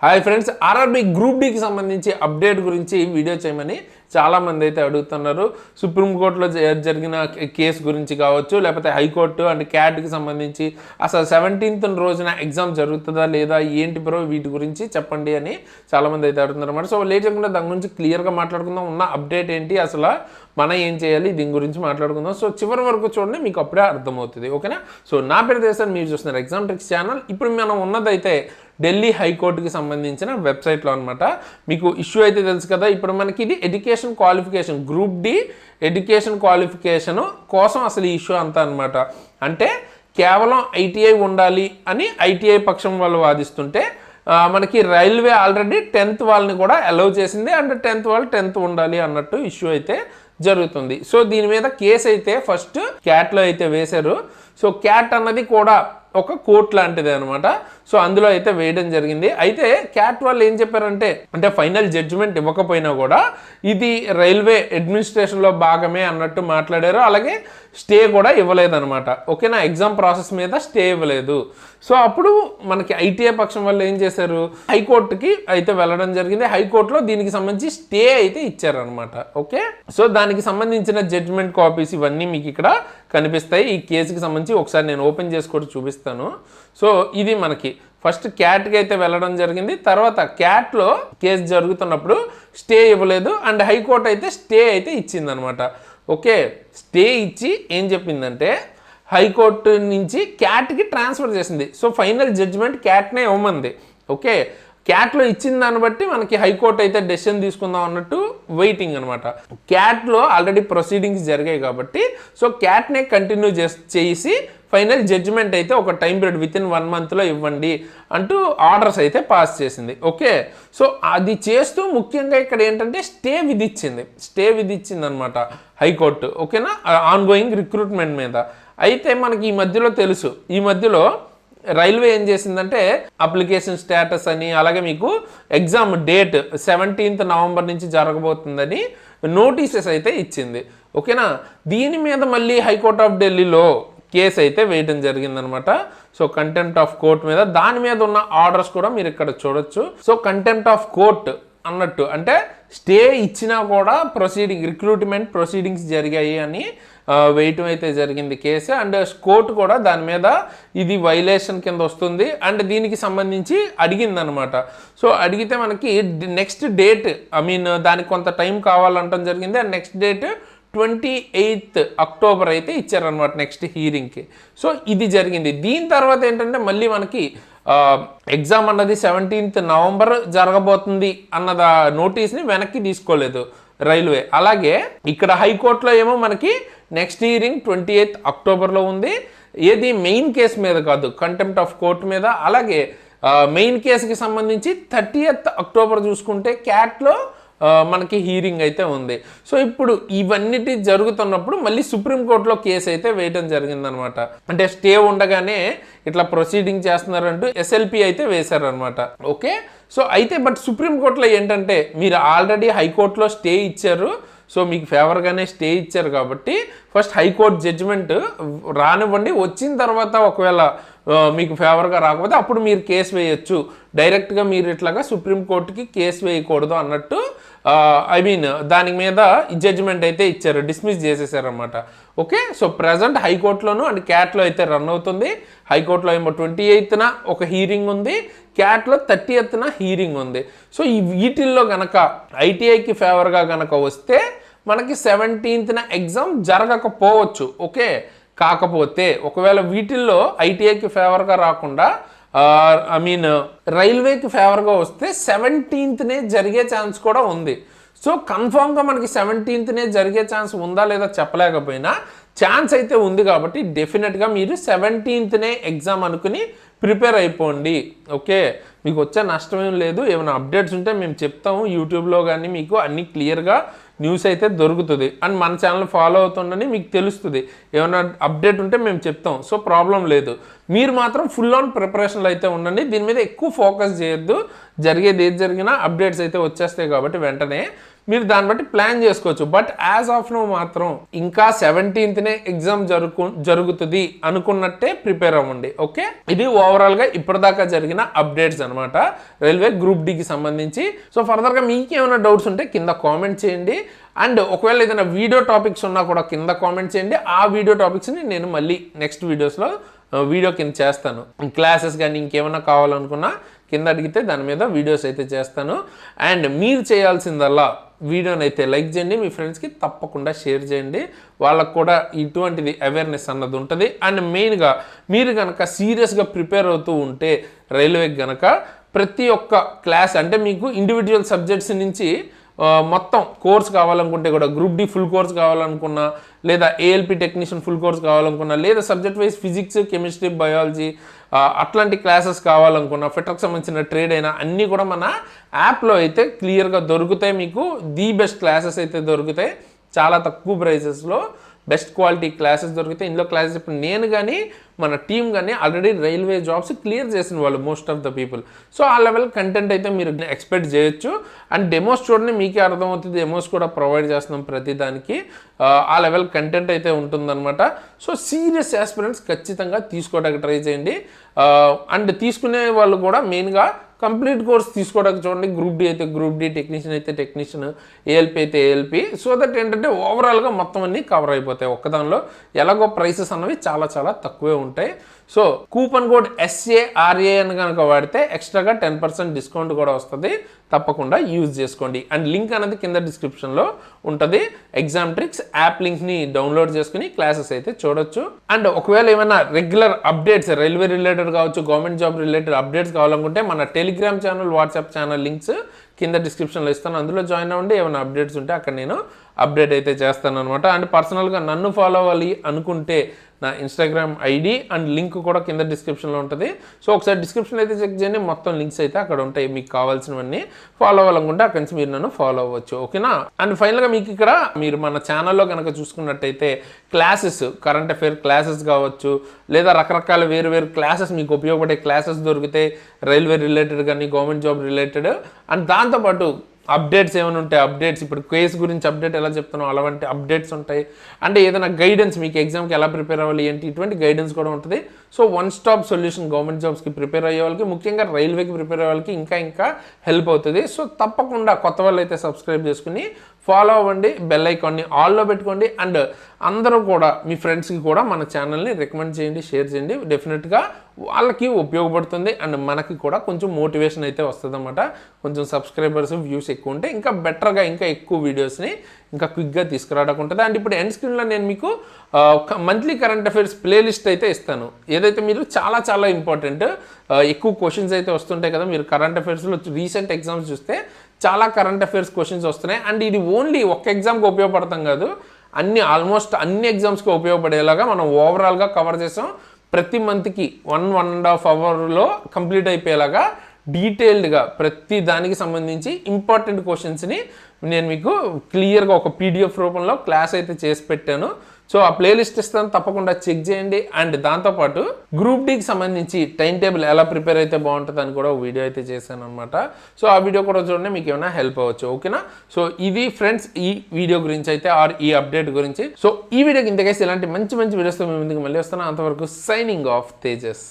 Hi friends, RRB group డికి సంబంధించి update గురించి video చేయమని చాలామంది అయితే అడుగుతున్నారు. సుప్రీంకోర్టులో జరిగిన కేసు గురించి కావచ్చు, లేకపోతే హైకోర్టు అండ్ క్యాట్కి సంబంధించి అసలు 17th రోజున ఎగ్జామ్ జరుగుతుందా లేదా, ఏంటి బ్రో వీటి గురించి చెప్పండి అని చాలామంది అయితే అడుగుతున్నారు అన్నమాట. సో లేట్ చేయకుండా దాని గురించి క్లియర్గా మాట్లాడుకుందాం. ఉన్న అప్డేట్ ఏంటి, అసలు మనం ఏం చేయాలి, దీని గురించి మాట్లాడుకుందాం. సో చివరి వరకు చూడండి, మీకు అప్పుడే అర్థమవుతుంది. ఓకేనా? సో నా పేరు దేశాన్ని మీరు చూస్తున్నారు ఎగ్జామ్ ట్రిక్స్ ఛానల్. ఇప్పుడు మనం ఉన్నదైతే ఢిల్లీ హైకోర్టుకి సంబంధించిన వెబ్సైట్లో అనమాట. మీకు ఇష్యూ అయితే తెలుసు కదా, ఇప్పుడు మనకి ఇది education qualification, group D education qualification కోసం అసలు ఈ ఇష్యూ అంతా అనమాట. అంటే కేవలం ఐటీఐ ఉండాలి అని ఐటీఐ పక్షం వాళ్ళు వాదిస్తుంటే, మనకి రైల్వే ఆల్రెడీ 10th వాళ్ళని కూడా అలౌ చేసింది, అండ్ 10th వాళ్ళు 10th ఉండాలి అన్నట్టు ఇష్యూ అయితే జరుగుతుంది. సో దీని మీద కేసు అయితే ఫస్ట్ క్యాట్లో అయితే వేశారు. సో క్యాట్ అన్నది కూడా ఒక కోర్ట్ లాంటిది అనమాట. సో అందులో అయితే వేయడం జరిగింది. అయితే క్యాట్ వాళ్ళు ఏం చెప్పారంటే, అంటే ఫైనల్ జడ్జిమెంట్ ఇవ్వకపోయినా కూడా ఇది రైల్వే అడ్మినిస్ట్రేషన్లో భాగమే అన్నట్టు మాట్లాడారు. అలాగే స్టే కూడా ఇవ్వలేదన్నమాట. ఓకేనా? ఎగ్జామ్ ప్రాసెస్ మీద స్టే ఇవ్వలేదు. సో అప్పుడు మనకి ఐటీఐ పక్షం వాళ్ళు ఏం చేశారు, హైకోర్టుకి అయితే వెళ్ళడం జరిగింది. హైకోర్టులో దీనికి సంబంధించి స్టే అయితే ఇచ్చారనమాట. ఓకే, సో దానికి సంబంధించిన జడ్జిమెంట్ కాపీస్ ఇవన్నీ మీకు ఇక్కడ కనిపిస్తాయి. ఈ కేసుకి సంబంధించి ఒకసారి నేను ఓపెన్ చేసుకొని చూపిస్తాను. సో ఇది మనకి ఫస్ట్ క్యాట్కి అయితే వెళ్ళడం జరిగింది. తర్వాత క్యాట్లో కేసు జరుగుతున్నప్పుడు స్టే ఇవ్వలేదు, అండ్ హైకోర్టు అయితే స్టే అయితే ఇచ్చిందనమాట. ఓకే, స్టే ఇచ్చి ఏం చెప్పిందంటే హైకోర్టు నుంచి క్యాట్కి ట్రాన్స్ఫర్ చేసింది. సో ఫైనల్ జడ్జిమెంట్ క్యాట్నే ఇవ్వమంది. ఓకే, క్యాట్లో ఇచ్చిన దాన్ని బట్టి మనకి హైకోర్టు అయితే డెసిషన్ తీసుకుందాం అన్నట్టు వెయిటింగ్ అనమాట. క్యాట్లో ఆల్రెడీ ప్రొసీడింగ్స్ జరిగాయి కాబట్టి సో క్యాట్నే కంటిన్యూ చేసి ఫైనల్ జడ్జిమెంట్ అయితే ఒక టైం పీరియడ్ వితిన్ 1 monthలో ఇవ్వండి అంటూ ఆర్డర్స్ అయితే పాస్ చేసింది. ఓకే, సో అది చేస్తూ ముఖ్యంగా ఇక్కడ ఏంటంటే స్టే విధించింది అనమాట హైకోర్టు. ఓకేనా? ఆన్ గోయింగ్ రిక్రూట్మెంట్ మీద. అయితే మనకి ఈ మధ్యలో తెలుసు, ఈ మధ్యలో రైల్వే ఏం చేసిందంటే అప్లికేషన్ స్టేటస్ అని, అలాగే మీకు ఎగ్జామ్ డేట్ 17th November నుంచి జరగబోతుందని నోటీసెస్ అయితే ఇచ్చింది. ఓకేనా? దీని మీద మళ్ళీ హైకోర్ట్ ఆఫ్ ఢిల్లీలో కేసు అయితే వేయడం జరిగిందనమాట. సో కంటెంప్ట్ ఆఫ్ కోర్ట్ మీద, దాని మీద ఉన్న ఆర్డర్స్ కూడా మీరు ఇక్కడ చూడొచ్చు. సో కంటెంప్ట్ ఆఫ్ కోర్ట్ అన్నట్టు అంటే స్టే ఇచ్చినా కూడా రిక్రూట్మెంట్ ప్రొసీడింగ్స్ జరిగాయి అని వేయటం అయితే జరిగింది కేసు. అండ్ కోర్టు కూడా దాని మీద ఇది వైలేషన్ కింద వస్తుంది అండ్ దీనికి సంబంధించి అడిగిందనమాట. సో అడిగితే మనకి నెక్స్ట్ డేట్, దానికి కొంత టైం కావాలంటం జరిగింది. And next date 28th October అయితే ఇచ్చారనమాట నెక్స్ట్ హీరింగ్కి. సో ఇది జరిగింది. దీని తర్వాత ఏంటంటే మళ్ళీ మనకి ఎగ్జామ్ అన్నది 17th November జరగబోతుంది అన్నది నోటీస్ని వెనక్కి తీసుకోలేదు రైల్వే. అలాగే ఇక్కడ హైకోర్టులో ఏమో మనకి నెక్స్ట్ హీరింగ్ 28th Octoberలో ఉంది. ఏది మెయిన్ కేసు మీద కాదు, కంటెంప్ట్ ఆఫ్ కోర్ట్ మీద. అలాగే మెయిన్ కేసుకి సంబంధించి 30th October చూసుకుంటే క్యాట్లో మనకి హీరింగ్ అయితే ఉంది. సో ఇప్పుడు ఇవన్నిటి జరుగుతున్నప్పుడు మళ్ళీ సుప్రీంకోర్టులో కేసు అయితే వేయడం జరిగిందనమాట. అంటే స్టే ఉండగానే ఇట్లా ప్రొసీడింగ్ చేస్తున్నారంటూ ఎస్ఎల్పి అయితే వేశారనమాట. ఓకే, సో అయితే బట్ సుప్రీంకోర్టులో ఏంటంటే మీరు ఆల్రెడీ హైకోర్టులో స్టే ఇచ్చారు, సో మీకు ఫేవర్గానే స్టే ఇచ్చారు కాబట్టి ఫస్ట్ హైకోర్టు జడ్జిమెంట్ రానివ్వండి. వచ్చిన తర్వాత ఒకవేళ మీకు ఫేవర్గా రాకపోతే అప్పుడు మీరు కేసు వేయచ్చు. డైరెక్ట్గా మీరు ఇట్లాగా సుప్రీంకోర్టుకి కేసు వేయకూడదు అన్నట్టు దాని మీద జడ్జిమెంట్ అయితే ఇచ్చారు, డిస్మిస్ చేసేసారనమాట. ఓకే, సో ప్రజెంట్ హైకోర్టులోను అండ్ క్యాట్లో అయితే రన్ అవుతుంది. హైకోర్టులో ఏమో 28th ఒక హీరింగ్ ఉంది, క్యాట్లో 30th హీరింగ్ ఉంది. సో ఈ వీటిల్లో గనక ఐటీఐకి ఫేవర్గా గనక వస్తే మనకి 17th ఎగ్జామ్ జరగకపోవచ్చు. ఓకే, కాకపోతే ఒకవేళ వీటిల్లో ఐటీఐకి ఫేవర్గా రాకుండా రైల్వేకి ఫేవర్గా వస్తే 17th జరిగే ఛాన్స్ కూడా ఉంది. సో కన్ఫామ్గా మనకి 17th జరిగే ఛాన్స్ ఉందా లేదా చెప్పలేకపోయినా ఛాన్స్ అయితే ఉంది. కాబట్టి డెఫినెట్గా మీరు 17th ఎగ్జామ్ అనుకుని ప్రిపేర్ అయిపోండి. ఓకే, మీకు వచ్చే నష్టమేం లేదు. ఏమైనా అప్డేట్స్ ఉంటే మేము చెప్తాము యూట్యూబ్లో, కానీ మీకు అన్ని క్లియర్గా న్యూస్ అయితే దొరుకుతుంది. అండ్ మన ఛానల్ ఫాలో అవుతుండని మీకు తెలుస్తుంది. ఏమైనా అప్డేట్ ఉంటే మేము చెప్తాం. సో ప్రాబ్లం లేదు. మీరు మాత్రం ఫుల్ ఆన్ ప్రిపరేషన్లో అయితే ఉండండి. దీని మీద ఎక్కువ ఫోకస్ చేయొద్దు. జరిగేది ఏది జరిగినా అప్డేట్స్ అయితే వచ్చేస్తాయి కాబట్టి వెంటనే మీరు దాన్ని బట్టి ప్లాన్ చేసుకోవచ్చు. బట్ యాజ్ ఆఫ్ నో మాత్రం ఇంకా 17th ఎగ్జామ్ జరుగుతుంది అనుకున్నట్టే ప్రిపేర్ అవ్వండి. ఓకే, ఇది ఓవరాల్ గా ఇప్పటిదాకా జరిగిన అప్డేట్స్ అనమాట రైల్వే గ్రూప్ డికి సంబంధించి. సో ఫర్దర్ గా మీకు ఏమైనా డౌట్స్ ఉంటే కింద కామెంట్ చేయండి. అండ్ ఒకవేళ ఏదైనా వీడియో టాపిక్స్ ఉన్నా కూడా కింద కామెంట్ చేయండి. ఆ వీడియో టాపిక్స్ని నేను మళ్ళీ నెక్స్ట్ వీడియోస్లో వీడియో కింద చేస్తాను. క్లాసెస్ కానీ ఇంకేమైనా కావాలనుకున్నా కింద అడిగితే దాని మీద వీడియోస్ అయితే చేస్తాను. అండ్ మీరు చేయాల్సిందల్లా వీడియోని అయితే లైక్ చేయండి, మీ ఫ్రెండ్స్కి తప్పకుండా షేర్ చేయండి, వాళ్ళకు కూడా ఇటువంటిది అవేర్నెస్ అన్నది ఉంటుంది. అండ్ మెయిన్గా మీరు కనుక సీరియస్గా ప్రిపేర్ అవుతూ ఉంటే రైల్వేకి కనుక ప్రతి ఒక్క క్లాస్ అంటే మీకు ఇండివిజువల్ సబ్జెక్ట్స్ నుంచి మొత్తం కోర్స్ కావాలనుకుంటే కూడా గ్రూప్ డి ఫుల్ కోర్స్ కావాలనుకున్నా, లేదా ఏఎల్పి టెక్నీషియన్ ఫుల్ కోర్స్ కావాలనుకున్నా, లేదా subject wise physics, chemistry, biology అట్లాంటి క్లాసెస్ కావాలనుకున్నా, ఫిటర్కి సంబంధించిన ట్రేడ్ అయినా అన్నీ కూడా మన యాప్లో అయితే క్లియర్గా దొరుకుతాయి. మీకు ది బెస్ట్ క్లాసెస్ అయితే దొరుకుతాయి, చాలా తక్కువ ప్రైసెస్లో బెస్ట్ క్వాలిటీ క్లాసెస్ దొరికితే. ఇందులో క్లాసెస్ ఇప్పుడు నేను కానీ మన టీం కానీ ఆల్రెడీ రైల్వే జాబ్స్ క్లియర్ చేసిన వాళ్ళు most of the people. So ఆ లెవెల్ కంటెంట్ అయితే మీరు ఎక్స్పెక్ట్ చేయొచ్చు. అండ్ డెమోస్ చూడండి, మీకే అర్థమవుతుంది, డెమోస్ కూడా ప్రొవైడ్ చేస్తున్నాం ప్రతి దానికి. ఆ లెవెల్ కంటెంట్ అయితే ఉంటుందన్నమాట. సో సీరియస్ ఆస్పిరెంట్స్ ఖచ్చితంగా తీసుకోవడానికి ట్రై చేయండి. అండ్ తీసుకునే వాళ్ళు కూడా మెయిన్గా కంప్లీట్ కోర్స్ తీసుకోవడానికి చూడండి. గ్రూప్ డి అయితే గ్రూప్ డి, టెక్నీషియన్ అయితే టెక్నీషియన్, ఏఎల్పి అయితే ఏఎల్పి. సో దట్ ఏంటంటే ఓవరాల్గా మొత్తం అన్నీ కవర్ అయిపోతాయి ఒక్కదానిలో. ఎలాగో ప్రైసెస్ అన్నవి చాలా చాలా తక్కువే ఉంటాయి. సో కూపన్ కోడ్ SARA అని కనుక వాడితే ఎక్స్ట్రాగా 10% డిస్కౌంట్ కూడా వస్తుంది. తప్పకుండా యూజ్ చేసుకోండి. అండ్ లింక్ అనేది కింద డిస్క్రిప్షన్లో ఉంటుంది. ఎగ్జామ్ ట్రిక్స్ యాప్ లింక్ని డౌన్లోడ్ చేసుకుని క్లాసెస్ అయితే చూడొచ్చు. అండ్ ఒకవేళ ఏమైనా రెగ్యులర్ అప్డేట్స్ రైల్వే రిలేటెడ్ కావచ్చు, గవర్నమెంట్ జాబ్ రిలేటెడ్ అప్డేట్స్ కావాలనుకుంటే మన Telegram channel, WhatsApp channel links కింద డిస్క్రిప్షన్లో ఇస్తాను. అందులో జాయిన్ అవ్వండి. ఏమైనా అప్డేట్స్ ఉంటే అక్కడ నేను అప్డేట్ అయితే చేస్తాను అనమాట. అండ్ పర్సనల్గా నన్ను ఫాలో అవ్వాలి అనుకుంటే నా ఇన్స్టాగ్రామ్ ఐడి అండ్ లింక్ కూడా కింద డిస్క్రిప్షన్లో ఉంటుంది. సో ఒకసారి డిస్క్రిప్షన్ అయితే చెక్ చేయండి, మొత్తం లింక్స్ అయితే అక్కడ ఉంటాయి. మీకు కావాల్సినవన్నీ ఫాలో అవ్వాలనుకుంటే అక్కడి నుంచి మీరు నన్ను ఫాలో అవ్వచ్చు. ఓకేనా? అండ్ ఫైనల్గా మీకు ఇక్కడ మీరు మన ఛానల్లో కనుక చూసుకున్నట్టయితే క్లాసెస్, కరెంట్ అఫైర్ క్లాసెస్ కావచ్చు, లేదా రకరకాల వేరు క్లాసెస్ మీకు ఉపయోగపడే క్లాసెస్ దొరికితే రైల్వే రిలేటెడ్ కానీ గవర్నమెంట్ జాబ్ రిలేటెడ్. అండ్ దాంతోపాటు అప్డేట్స్ ఏమైనా ఉంటాయి, అప్డేట్స్ ఇప్పుడు కేసు గురించి అప్డేట్ ఎలా చెప్తానో అలాంటి అప్డేట్స్ ఉంటాయి. అంటే ఏదైనా గైడెన్స్ మీకు ఎగ్జామ్కి ఎలా ప్రిపేర్ అవ్వాలి ఏంటి, ఇటువంటి గైడెన్స్ కూడా ఉంటుంది. So one stop solution government జాబ్స్కి ప్రిపేర్ అయ్యే వాళ్ళకి, ముఖ్యంగా రైల్వేకి ప్రిపేర్ అయ్యే వాళ్ళకి ఇంకా హెల్ప్ అవుతుంది. సో తప్పకుండా కొత్త వాళ్ళు అయితే సబ్స్క్రైబ్ చేసుకుని ఫాలో అవ్వండి, బెల్ ఐకాన్ని ఆల్లో పెట్టుకోండి. అండ్ అందరూ కూడా మీ ఫ్రెండ్స్కి కూడా మన ఛానల్ని రికమెండ్ చేయండి, షేర్ చేయండి. డెఫినెట్గా వాళ్ళకి ఉపయోగపడుతుంది. అండ్ మనకి కూడా కొంచెం మోటివేషన్ అయితే వస్తుంది అన్నమాట. కొంచెం సబ్స్క్రైబర్స్, వ్యూస్ ఎక్కువ ఉంటే ఇంకా బెటర్గా ఇంకా ఎక్కువ వీడియోస్ని ఇంకా క్విక్గా తీసుకురావడానికి ఉంటుంది. అండ్ ఇప్పుడు ఎండ్ స్క్రీన్లో నేను మీకు మంత్లీ కరెంట్ అఫైర్స్ ప్లేలిస్ట్ అయితే ఇస్తాను. ఏదైతే మీరు చాలా ఇంపార్టెంట్ ఎక్కువ క్వశ్చన్స్ అయితే వస్తుంటాయి కదా, మీరు కరెంట్ అఫైర్స్లో రీసెంట్ ఎగ్జామ్స్ చూస్తే చాలా కరెంట్ అఫైర్స్ క్వశ్చన్స్ వస్తున్నాయి. అండ్ ఇది ఓన్లీ ఒక్క ఎగ్జామ్కి ఉపయోగపడతాం కాదు, ఆల్మోస్ట్ అన్ని ఎగ్జామ్స్కి ఉపయోగపడేలాగా మనం ఓవరాల్గా కవర్ చేసాం. ప్రతి మంత్కి 1.5 అవర్లో కంప్లీట్ అయిపోయేలాగా డీటెయిల్డ్గా ప్రతి దానికి సంబంధించి ఇంపార్టెంట్ క్వశ్చన్స్ని నేను మీకు క్లియర్గా ఒక PDF రూపంలో క్లాస్ అయితే చేసి పెట్టాను. సో ఆ ప్లేలిస్ట్ ఇస్తాను, తప్పకుండా చెక్ చేయండి. అండ్ దాంతోపాటు గ్రూప్ డికి సంబంధించి టైం టేబుల్ ఎలా ప్రిపేర్ అయితే బాగుంటుంది అని కూడా ఒక వీడియో అయితే చేశాను అనమాట. సో ఆ వీడియో కూడా చూడండి, మీకు ఏమైనా హెల్ప్ అవ్వచ్చు. ఓకేనా? సో ఇది ఫ్రెండ్స్ ఈ వీడియో గురించి అయితే, ఆర్ ఈ అప్డేట్ గురించి. సో ఈ వీడియోకి ఇంతకైతే ఇలాంటి మంచి వీడియోస్తో మీ ముందుకు మళ్ళీ వస్తాను. అంతవరకు సైనింగ్ ఆఫ్ తేజస్.